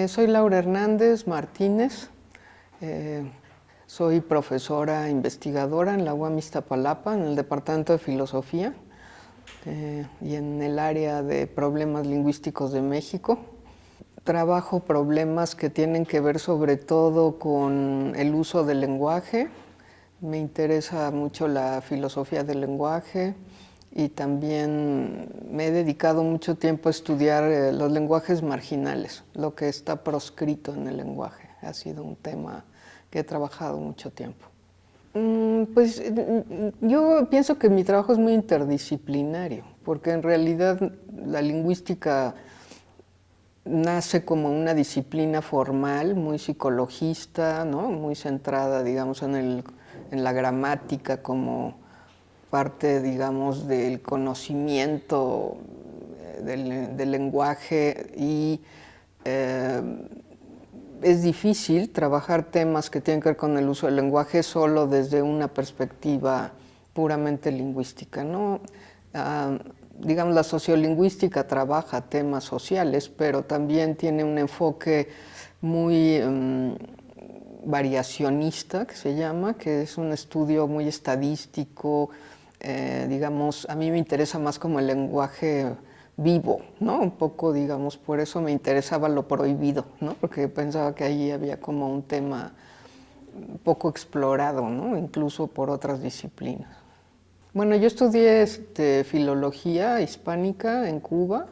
Soy Laura Hernández Martínez, soy profesora investigadora en la UAM Iztapalapa, en el Departamento de Filosofía y en el área de problemas lingüísticos de México. Trabajo problemas que tienen que ver sobre todo con el uso del lenguaje. Me interesa mucho la filosofía del lenguaje y también me he dedicado mucho tiempo a estudiar los lenguajes marginales, lo que está proscrito en el lenguaje. Ha sido un tema que he trabajado mucho tiempo. Pues yo pienso que mi trabajo es muy interdisciplinario, porque en realidad la lingüística nace como una disciplina formal, muy psicologista, ¿no? Muy centrada, digamos, en la gramática como parte, digamos, del conocimiento del lenguaje y es difícil trabajar temas que tienen que ver con el uso del lenguaje solo desde una perspectiva puramente lingüística, ¿no? Digamos, la sociolingüística trabaja temas sociales, pero también tiene un enfoque muy variacionista, que se llama, que es un estudio muy estadístico. Digamos, a mí me interesa más como el lenguaje vivo, ¿no? Un poco, digamos, por eso me interesaba lo prohibido, ¿no? Porque pensaba que ahí había como un tema poco explorado, ¿no? Incluso por otras disciplinas. Bueno, yo estudié filología hispánica en Cuba,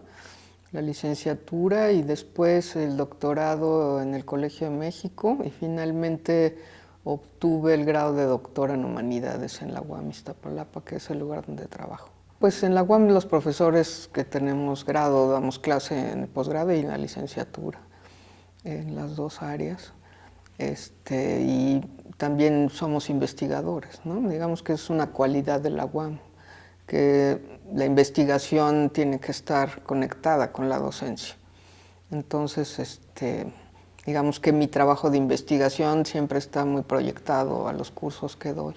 la licenciatura y después el doctorado en el Colegio de México y finalmente obtuve el grado de doctora en Humanidades en la UAM Iztapalapa, que es el lugar donde trabajo. Pues en la UAM los profesores que tenemos grado damos clase en el posgrado y en la licenciatura, en las dos áreas. Y también somos investigadores, ¿no? Digamos que es una cualidad de la UAM, que la investigación tiene que estar conectada con la docencia. Entonces, digamos que mi trabajo de investigación siempre está muy proyectado a los cursos que doy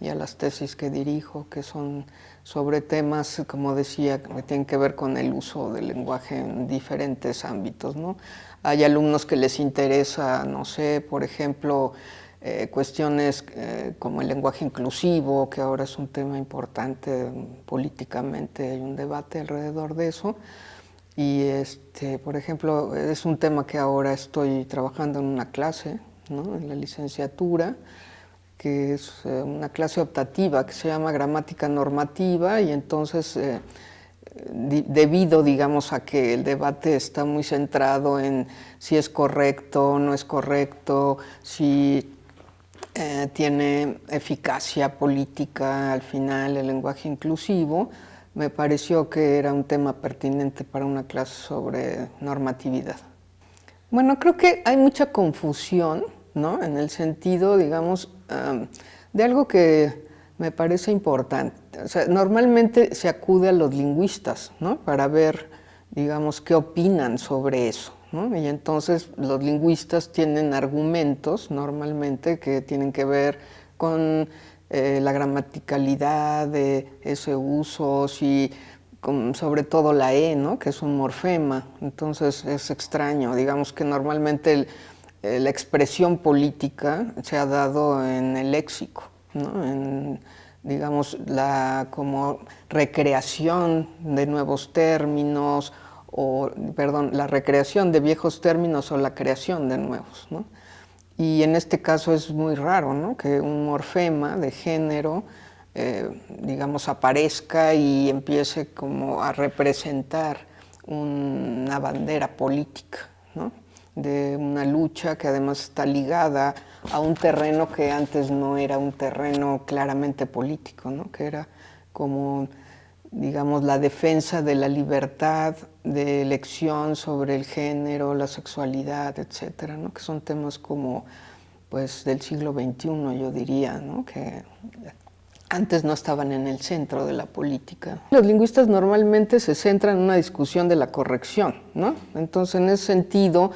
y a las tesis que dirijo, que son sobre temas, como decía, que tienen que ver con el uso del lenguaje en diferentes ámbitos, ¿no? Hay alumnos que les interesa, no sé, por ejemplo, cuestiones como el lenguaje inclusivo, que ahora es un tema importante políticamente, hay un debate alrededor de eso. Y por ejemplo, es un tema que ahora estoy trabajando en una clase, ¿no? En la licenciatura, que es una clase optativa que se llama gramática normativa y entonces debido, digamos, a que el debate está muy centrado en si es correcto o no es correcto, si tiene eficacia política al final el lenguaje inclusivo, me pareció que era un tema pertinente para una clase sobre normatividad. Bueno, creo que hay mucha confusión, ¿no? En el sentido, digamos, de algo que me parece importante. O sea, normalmente se acude a los lingüistas, ¿no? Para ver, digamos, qué opinan sobre eso, ¿no? Y entonces los lingüistas tienen argumentos normalmente que tienen que ver con la gramaticalidad de ese uso, si sobre todo la E, ¿no? Que es un morfema, entonces es extraño, digamos que normalmente la expresión política se ha dado en el léxico, ¿no? En, digamos, la como recreación de nuevos términos, la recreación de viejos términos o la creación de nuevos, ¿no? Y en este caso es muy raro, ¿no? Que un morfema de género digamos, aparezca y empiece como a representar una bandera política, ¿no? De una lucha que además está ligada a un terreno que antes no era un terreno claramente político, ¿no? Que era como, digamos, la defensa de la libertad de elección sobre el género, la sexualidad, etcétera, ¿no? Que son temas como, pues, del siglo XXI, yo diría, ¿no? Que antes no estaban en el centro de la política. Los lingüistas normalmente se centran en una discusión de la corrección, ¿no? Entonces, en ese sentido,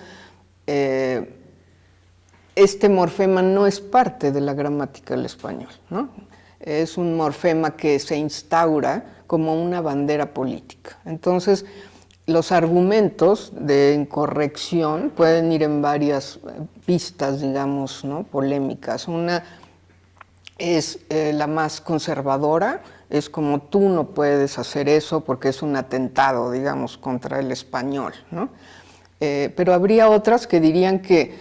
este morfema no es parte de la gramática del español, ¿no? es un morfema que se instaura como una bandera política. Entonces, los argumentos de incorrección pueden ir en varias pistas, digamos, ¿no?, polémicas. Una es la más conservadora, es como tú no puedes hacer eso porque es un atentado, digamos, contra el español, ¿no? Pero habría otras que dirían que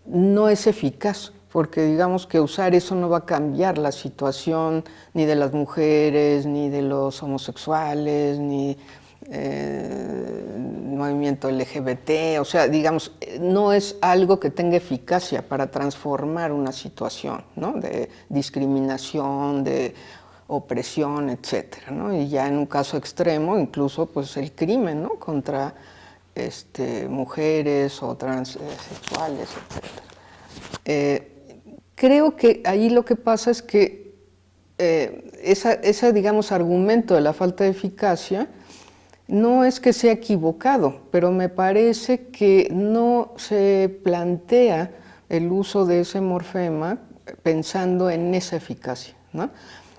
no es eficaz, porque digamos que usar eso no va a cambiar la situación ni de las mujeres, ni de los homosexuales, ni movimiento LGBT, o sea, digamos, no es algo que tenga eficacia para transformar una situación, ¿no?, de discriminación, de opresión, etcétera, ¿no? Y ya en un caso extremo, incluso pues el crimen, ¿no?, contra mujeres o transexuales, etcétera. Creo que ahí lo que pasa es que ese, digamos, argumento de la falta de eficacia no es que sea equivocado, pero me parece que no se plantea el uso de ese morfema pensando en esa eficacia, ¿no?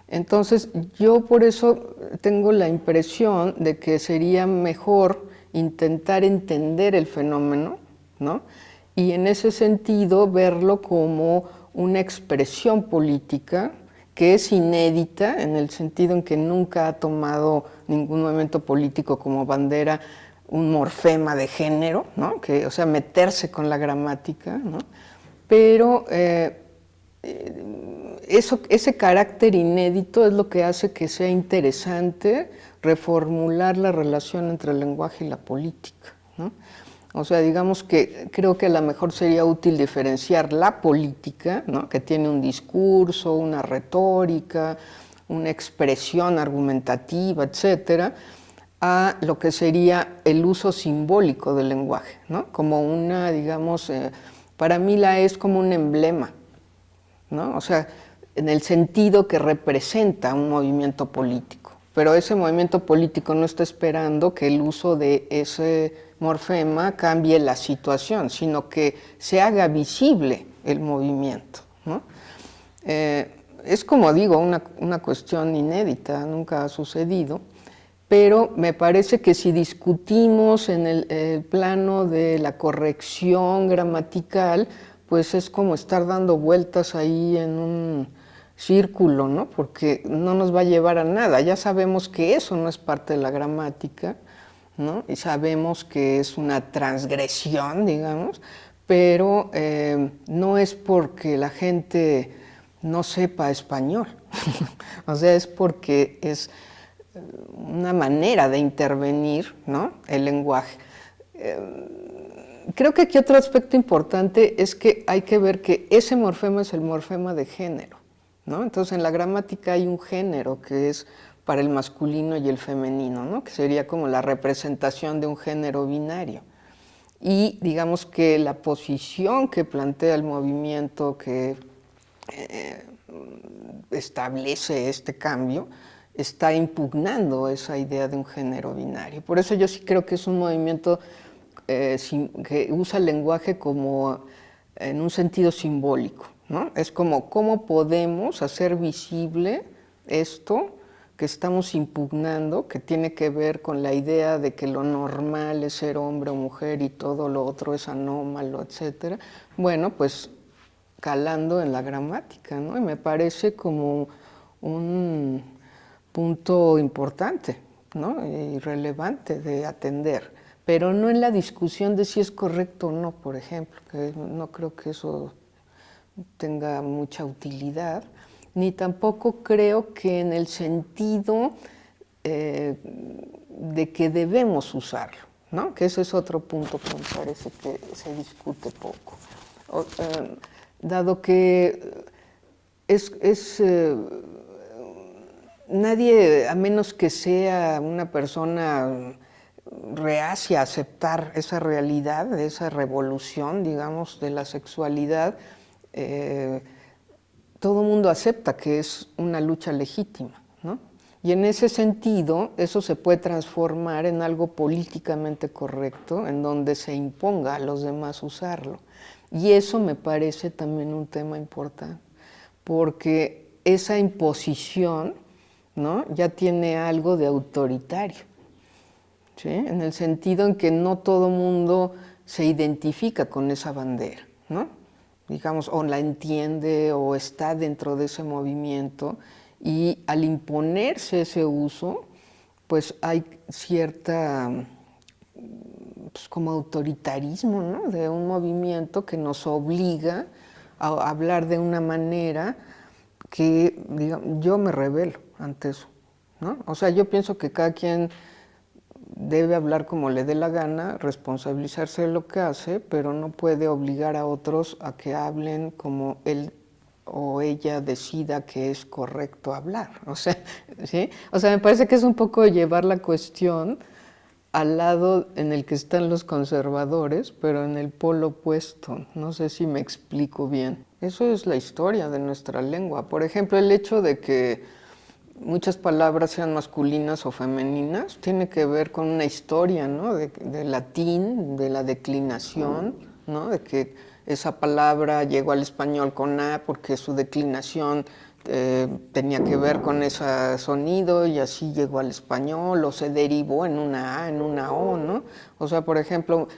Entonces, yo por eso tengo la impresión de que sería mejor intentar entender el fenómeno, ¿no?, y en ese sentido verlo como una expresión política que es inédita en el sentido en que nunca ha tomado ningún movimiento político como bandera un morfema de género, ¿no?, que, o sea, meterse con la gramática, ¿no?, pero ese carácter inédito es lo que hace que sea interesante reformular la relación entre el lenguaje y la política, ¿no? O sea, digamos que creo que a lo mejor sería útil diferenciar la política, ¿no?, que tiene un discurso, una retórica, una expresión argumentativa, etcétera, a lo que sería el uso simbólico del lenguaje, ¿no?, como una, digamos, para mí la es como un emblema, ¿no?, o sea, en el sentido que representa un movimiento político, pero ese movimiento político no está esperando que el uso de ese morfema cambie la situación, sino que se haga visible el movimiento, ¿no? Es, como digo, una cuestión inédita, nunca ha sucedido, pero me parece que si discutimos en el plano de la corrección gramatical, pues es como estar dando vueltas ahí en un círculo, ¿no?, porque no nos va a llevar a nada. Ya sabemos que eso no es parte de la gramática, ¿no?, y sabemos que es una transgresión, digamos, pero no es porque la gente no sepa español, o sea, es porque es una manera de intervenir, ¿no?, el lenguaje. Creo que aquí otro aspecto importante es que hay que ver que ese morfema es el morfema de género, ¿no? Entonces, en la gramática hay un género que es para el masculino y el femenino, ¿no?, que sería como la representación de un género binario. Y digamos que la posición que plantea el movimiento que establece este cambio está impugnando esa idea de un género binario. Por eso yo sí creo que es un movimiento que usa el lenguaje como en un sentido simbólico, ¿no? Es como, ¿cómo podemos hacer visible esto que estamos impugnando, que tiene que ver con la idea de que lo normal es ser hombre o mujer y todo lo otro es anómalo, etcétera? Bueno, pues calando en la gramática, ¿no? Y me parece como un punto importante, ¿no?, y relevante de atender, pero no en la discusión de si es correcto o no, por ejemplo, que no creo que eso tenga mucha utilidad, ni tampoco creo que en el sentido de que debemos usarlo, ¿no?, que ese es otro punto que me parece que se discute poco. Dado que nadie, a menos que sea una persona reacia a aceptar esa realidad, esa revolución, digamos, de la sexualidad, todo el mundo acepta que es una lucha legítima, ¿no? Y en ese sentido, eso se puede transformar en algo políticamente correcto, en donde se imponga a los demás usarlo. Y eso me parece también un tema importante, porque esa imposición, ¿no?, ya tiene algo de autoritario, ¿sí?, en el sentido en que no todo mundo se identifica con esa bandera, ¿no?, digamos, o la entiende o está dentro de ese movimiento, y al imponerse ese uso, pues hay cierta, pues como autoritarismo, ¿no?, de un movimiento que nos obliga a hablar de una manera que, digamos, yo me rebelo ante eso, ¿no? O sea, yo pienso que cada quien debe hablar como le dé la gana, responsabilizarse de lo que hace, pero no puede obligar a otros a que hablen como él o ella decida que es correcto hablar. O sea, ¿sí? O sea, me parece que es un poco llevar la cuestión al lado en el que están los conservadores, pero en el polo opuesto. No sé si me explico bien. Eso es la historia de nuestra lengua. Por ejemplo, el hecho de que muchas palabras sean masculinas o femeninas tiene que ver con una historia, ¿no?, de latín, de la declinación, ¿no?, de que esa palabra llegó al español con A porque su declinación tenía que ver con ese sonido, y así llegó al español, o se derivó en una A, en una O, ¿no? O sea, por ejemplo,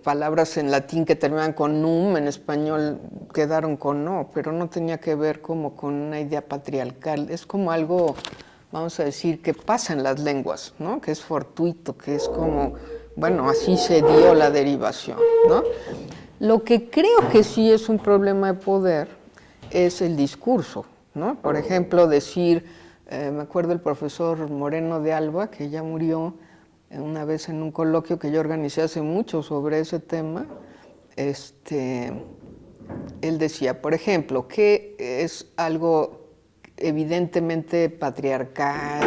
palabras en latín que terminan con num, en español quedaron con no, pero no tenía que ver como con una idea patriarcal. Es como algo, vamos a decir, que pasa en las lenguas, ¿no?, que es fortuito, que es como, bueno, así se dio la derivación, ¿no? Lo que creo que sí es un problema de poder es el discurso, ¿no? Por ejemplo, decir, me acuerdo el profesor Moreno de Alba, que ya murió, una vez en un coloquio que yo organicé hace mucho sobre ese tema, él decía, por ejemplo, que es algo evidentemente patriarcal,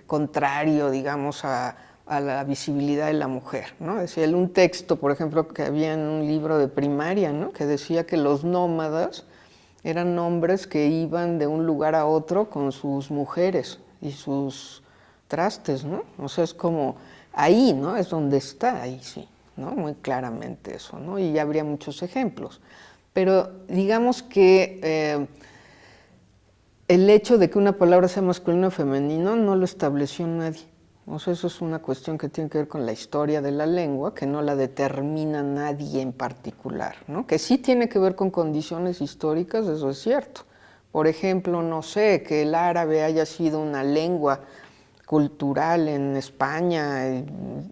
contrario, digamos, a la visibilidad de la mujer, ¿no? Decía él un texto, por ejemplo, que había en un libro de primaria, ¿no?, que decía que los nómadas eran hombres que iban de un lugar a otro con sus mujeres y sus trastes, ¿no? O sea, es como ahí, ¿no?, es donde está, ahí sí, ¿no?, muy claramente eso, ¿no? Y ya habría muchos ejemplos. Pero digamos que el hecho de que una palabra sea masculino o femenino no lo estableció nadie. O sea, eso es una cuestión que tiene que ver con la historia de la lengua, que no la determina nadie en particular, ¿no? Que sí tiene que ver con condiciones históricas, eso es cierto. Por ejemplo, no sé, que el árabe haya sido una lengua cultural en España,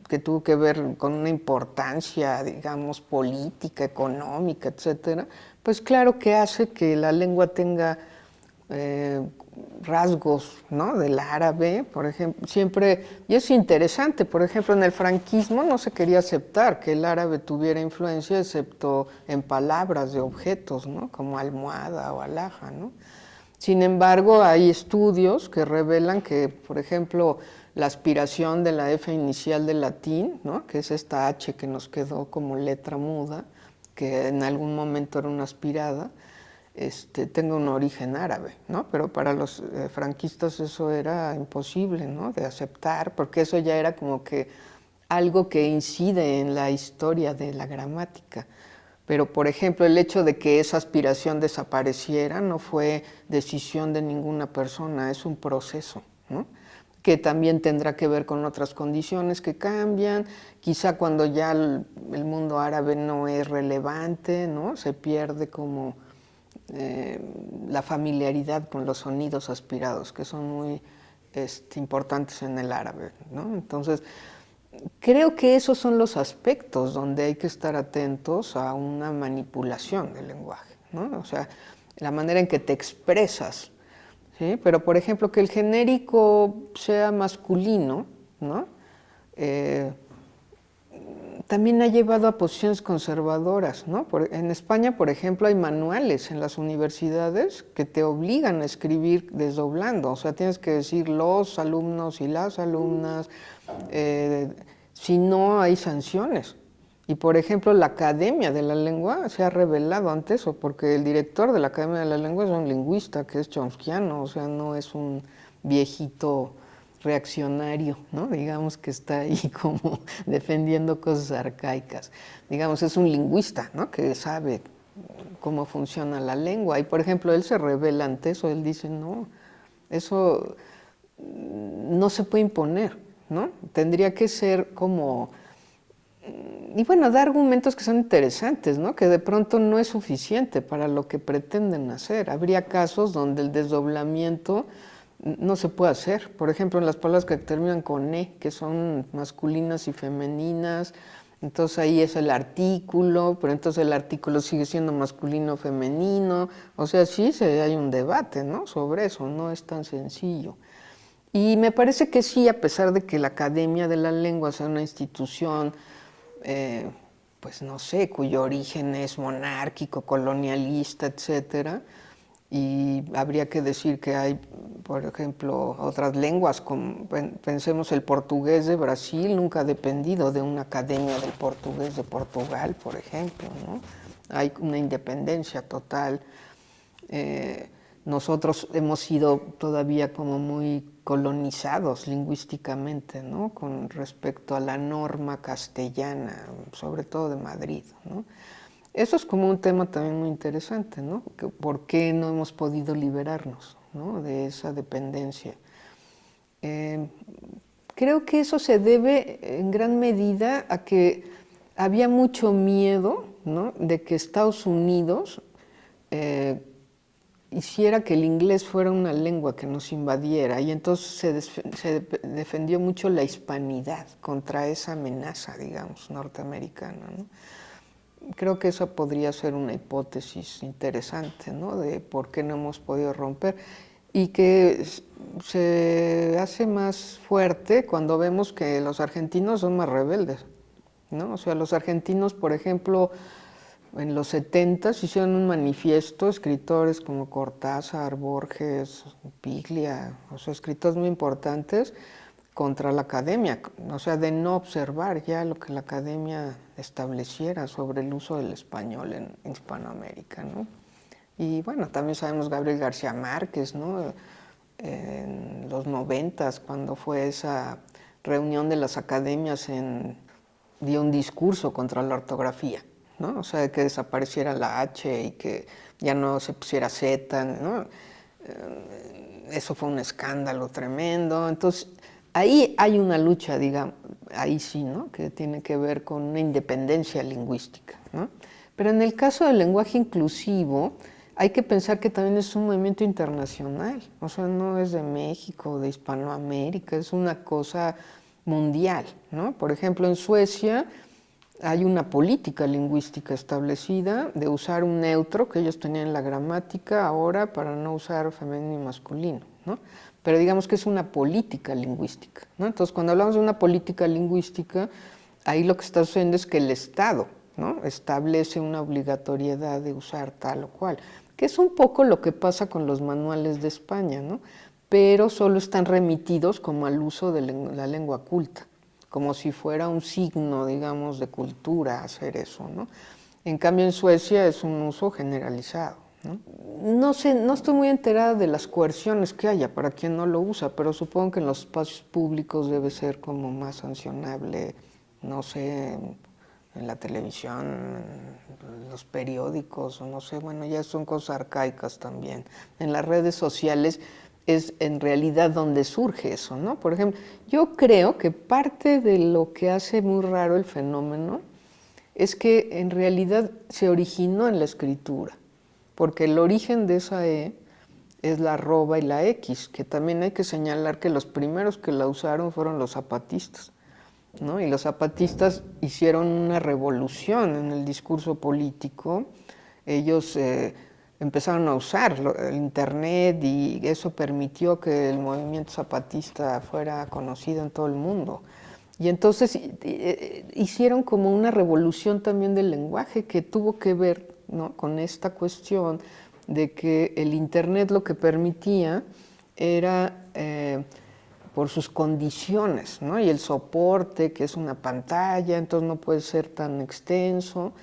que tuvo que ver con una importancia, digamos, política, económica, etcétera, pues claro que hace que la lengua tenga rasgos, ¿no?, del árabe, por ejemplo, siempre, y es interesante, por ejemplo, en el franquismo no se quería aceptar que el árabe tuviera influencia, excepto en palabras de objetos, ¿no?, como almohada o alhaja, ¿no? Sin embargo, hay estudios que revelan que, por ejemplo, la aspiración de la F inicial del latín, ¿no?, que es esta H que nos quedó como letra muda, que en algún momento era una aspirada, tenga un origen árabe, ¿no? Pero para los franquistas eso era imposible, ¿no?, de aceptar, porque eso ya era como que algo que incide en la historia de la gramática. Pero, por ejemplo, el hecho de que esa aspiración desapareciera no fue decisión de ninguna persona, es un proceso, ¿no?, que también tendrá que ver con otras condiciones que cambian, quizá cuando ya el mundo árabe no es relevante, ¿no?, se pierde como la familiaridad con los sonidos aspirados, que son muy importantes en el árabe, ¿no? Entonces, creo que esos son los aspectos donde hay que estar atentos a una manipulación del lenguaje, ¿no? O sea, la manera en que te expresas, ¿sí? Pero, por ejemplo, que el genérico sea masculino, ¿no?, también ha llevado a posiciones conservadoras, ¿no? En España, por ejemplo, hay manuales en las universidades que te obligan a escribir desdoblando, o sea, tienes que decir los alumnos y las alumnas, si no hay sanciones. Y, por ejemplo, la Academia de la Lengua se ha rebelado ante eso, porque el director de la Academia de la Lengua es un lingüista que es chomskiano, o sea, no es un viejito reaccionario, ¿no?, digamos, que está ahí como defendiendo cosas arcaicas. Digamos, es un lingüista, ¿no?, que sabe cómo funciona la lengua. Y, por ejemplo, él se revela ante eso, él dice, no, eso no se puede imponer, ¿no? Tendría que ser como... Y bueno, da argumentos que son interesantes, ¿no? Que de pronto no es suficiente para lo que pretenden hacer. Habría casos donde el desdoblamiento no se puede hacer. Por ejemplo, en las palabras que terminan con E, que son masculinas y femeninas, entonces ahí es el artículo, pero entonces el artículo sigue siendo masculino o femenino. O sea, sí hay un debate, ¿no? Sobre eso, no es tan sencillo. Y me parece que sí, a pesar de que la Academia de la Lengua sea una institución, pues no sé, cuyo origen es monárquico, colonialista, etcétera, y habría que decir que hay, por ejemplo, otras lenguas, como pensemos el portugués de Brasil, nunca ha dependido de una academia del portugués de Portugal, por ejemplo, ¿no? Hay una independencia total. Nosotros hemos sido todavía como muy colonizados lingüísticamente, ¿no? Con respecto a la norma castellana, sobre todo de Madrid, ¿no? Eso es como un tema también muy interesante, ¿no? ¿Por qué no hemos podido liberarnos, ¿no? De esa dependencia? Creo que eso se debe en gran medida a que había mucho miedo, ¿no? De que Estados Unidos hiciera que el inglés fuera una lengua que nos invadiera, y entonces se defendió mucho la hispanidad contra esa amenaza, digamos, norteamericana, ¿no? Creo que esa podría ser una hipótesis interesante, ¿no? De por qué no hemos podido romper, y que se hace más fuerte cuando vemos que los argentinos son más rebeldes, ¿no? O sea, los argentinos, por ejemplo, en los 70 hicieron un manifiesto, escritores como Cortázar, Borges, Piglia, o sea, escritores muy importantes, contra la academia, o sea, de no observar ya lo que la academia estableciera sobre el uso del español en Hispanoamérica, ¿no? Y bueno, también sabemos Gabriel García Márquez, ¿no? En los 90, cuando fue esa reunión de las academias, dio un discurso contra la ortografía, ¿no? O sea, que desapareciera la H y que ya no se pusiera Z, ¿no? Eso fue un escándalo tremendo. Entonces, ahí hay una lucha, digamos, ahí sí, ¿no? Que tiene que ver con una independencia lingüística, ¿no? Pero en el caso del lenguaje inclusivo, hay que pensar que también es un movimiento internacional, o sea, no es de México, de Hispanoamérica, es una cosa mundial, ¿no? Por ejemplo, en Suecia hay una política lingüística establecida de usar un neutro que ellos tenían en la gramática ahora para no usar femenino y masculino, ¿no? Pero digamos que es una política lingüística, ¿no? Entonces, cuando hablamos de una política lingüística, ahí lo que está sucediendo es que el Estado, ¿no? Establece una obligatoriedad de usar tal o cual, que es un poco lo que pasa con los manuales de España, ¿no? Pero solo están remitidos como al uso de la lengua culta, como si fuera un signo, digamos, de cultura hacer eso, ¿no? En cambio, en Suecia es un uso generalizado, ¿no? No sé, no estoy muy enterada de las coerciones que haya para quien no lo usa, pero supongo que en los espacios públicos debe ser como más sancionable, no sé, en la televisión, en los periódicos, o no sé, bueno, ya son cosas arcaicas también. En las redes sociales es en realidad donde surge eso, ¿no? Por ejemplo, yo creo que parte de lo que hace muy raro el fenómeno es que en realidad se originó en la escritura, porque el origen de esa E es la arroba y la X, que también hay que señalar que los primeros que la usaron fueron los zapatistas, ¿no? Y los zapatistas hicieron una revolución en el discurso político. Ellos empezaron a usar el Internet, y eso permitió que el movimiento zapatista fuera conocido en todo el mundo. Y entonces hicieron como una revolución también del lenguaje que tuvo que ver, ¿no?, con esta cuestión de que el Internet lo que permitía era, por sus condiciones, ¿no?, y el soporte, que es una pantalla, entonces no puede ser tan extenso,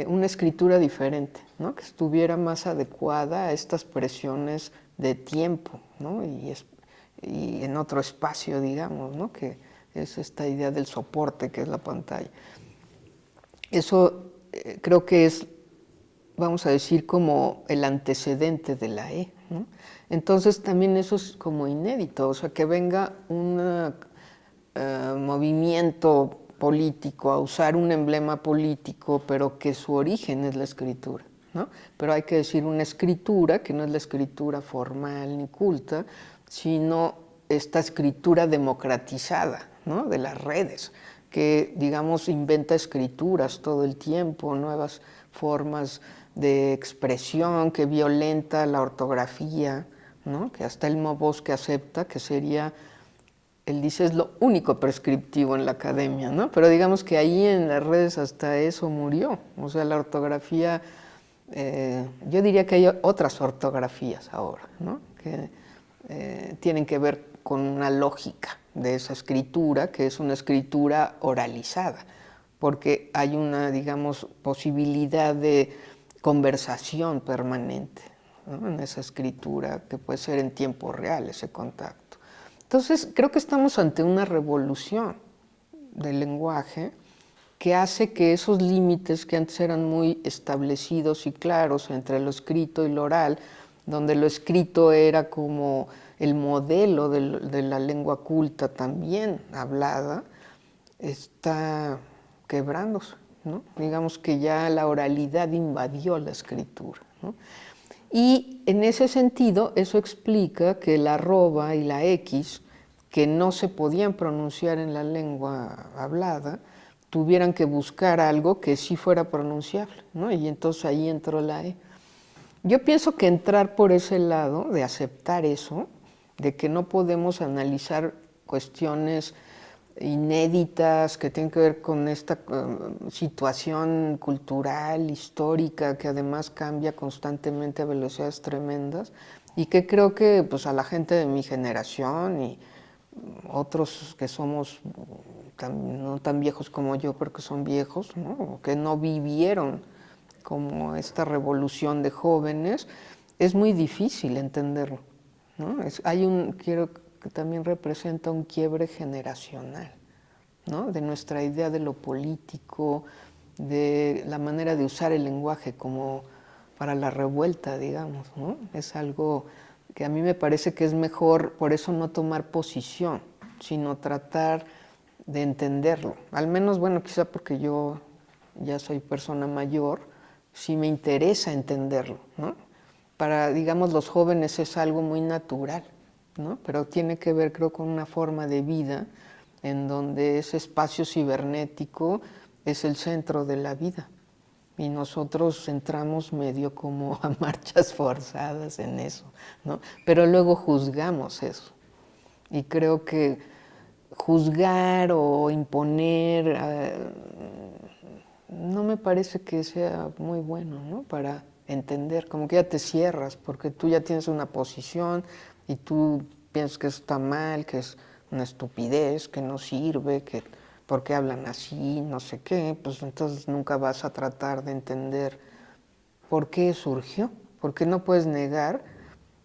una escritura diferente, ¿no?, que estuviera más adecuada a estas presiones de tiempo, ¿no?, y en otro espacio, digamos, ¿no?, que es esta idea del soporte que es la pantalla. Eso creo que es vamos a decir, como el antecedente de la E, ¿no? Entonces también eso es como inédito, o sea, que venga un movimiento político a usar un emblema político, pero que su origen es la escritura, ¿no? Pero hay que decir una escritura que no es la escritura formal ni culta, sino esta escritura democratizada, ¿no? De las redes, que, digamos, inventa escrituras todo el tiempo, nuevas formas de expresión, que violenta la ortografía, ¿no? Que hasta el Bosque acepta que sería, él dice, es lo único prescriptivo en la academia, ¿no? Pero digamos que ahí en las redes hasta eso murió. O sea, la ortografía, yo diría que hay otras ortografías ahora, ¿no? Que tienen que ver con una lógica de esa escritura, que es una escritura oralizada, porque hay una, digamos, posibilidad de conversación permanente, ¿no? En esa escritura, que puede ser en tiempo real ese contacto. Entonces, creo que estamos ante una revolución del lenguaje que hace que esos límites que antes eran muy establecidos y claros entre lo escrito y lo oral, donde lo escrito era como el modelo de la lengua culta también hablada, está quebrándose, ¿no? Digamos que ya la oralidad invadió la escritura, ¿no? Y en ese sentido, eso explica que la arroba y la X, que no se podían pronunciar en la lengua hablada, tuvieran que buscar algo que sí fuera pronunciable, ¿no? Y entonces ahí entró la E. Yo pienso que entrar por ese lado, de aceptar eso, de que no podemos analizar cuestiones inéditas que tienen que ver con esta situación cultural, histórica, que además cambia constantemente a velocidades tremendas, y que creo que pues, a la gente de mi generación y otros que somos no tan viejos como yo, pero que son viejos, ¿no? Que no vivieron como esta revolución de jóvenes, es muy difícil entenderlo, ¿no? Quiero que también representa un quiebre generacional, ¿no? De nuestra idea de lo político, de la manera de usar el lenguaje como para la revuelta, digamos, ¿no? Es algo que a mí me parece que es mejor, por eso no tomar posición, sino tratar de entenderlo. Al menos, bueno, quizá porque yo ya soy persona mayor, sí me interesa entenderlo, ¿no? Para, digamos, los jóvenes es algo muy natural, ¿no? Pero tiene que ver, creo, con una forma de vida en donde ese espacio cibernético es el centro de la vida. Y nosotros entramos medio como a marchas forzadas en eso, ¿no? Pero luego juzgamos eso. Y creo que juzgar o imponer no me parece que sea muy bueno, ¿no? Para entender, como que ya te cierras, porque tú ya tienes una posición y tú piensas que eso está mal, que es una estupidez, que no sirve, que por qué hablan así, no sé qué, pues entonces nunca vas a tratar de entender por qué surgió, porque no puedes negar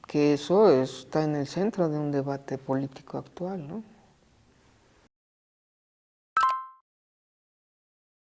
que eso está en el centro de un debate político actual, ¿no?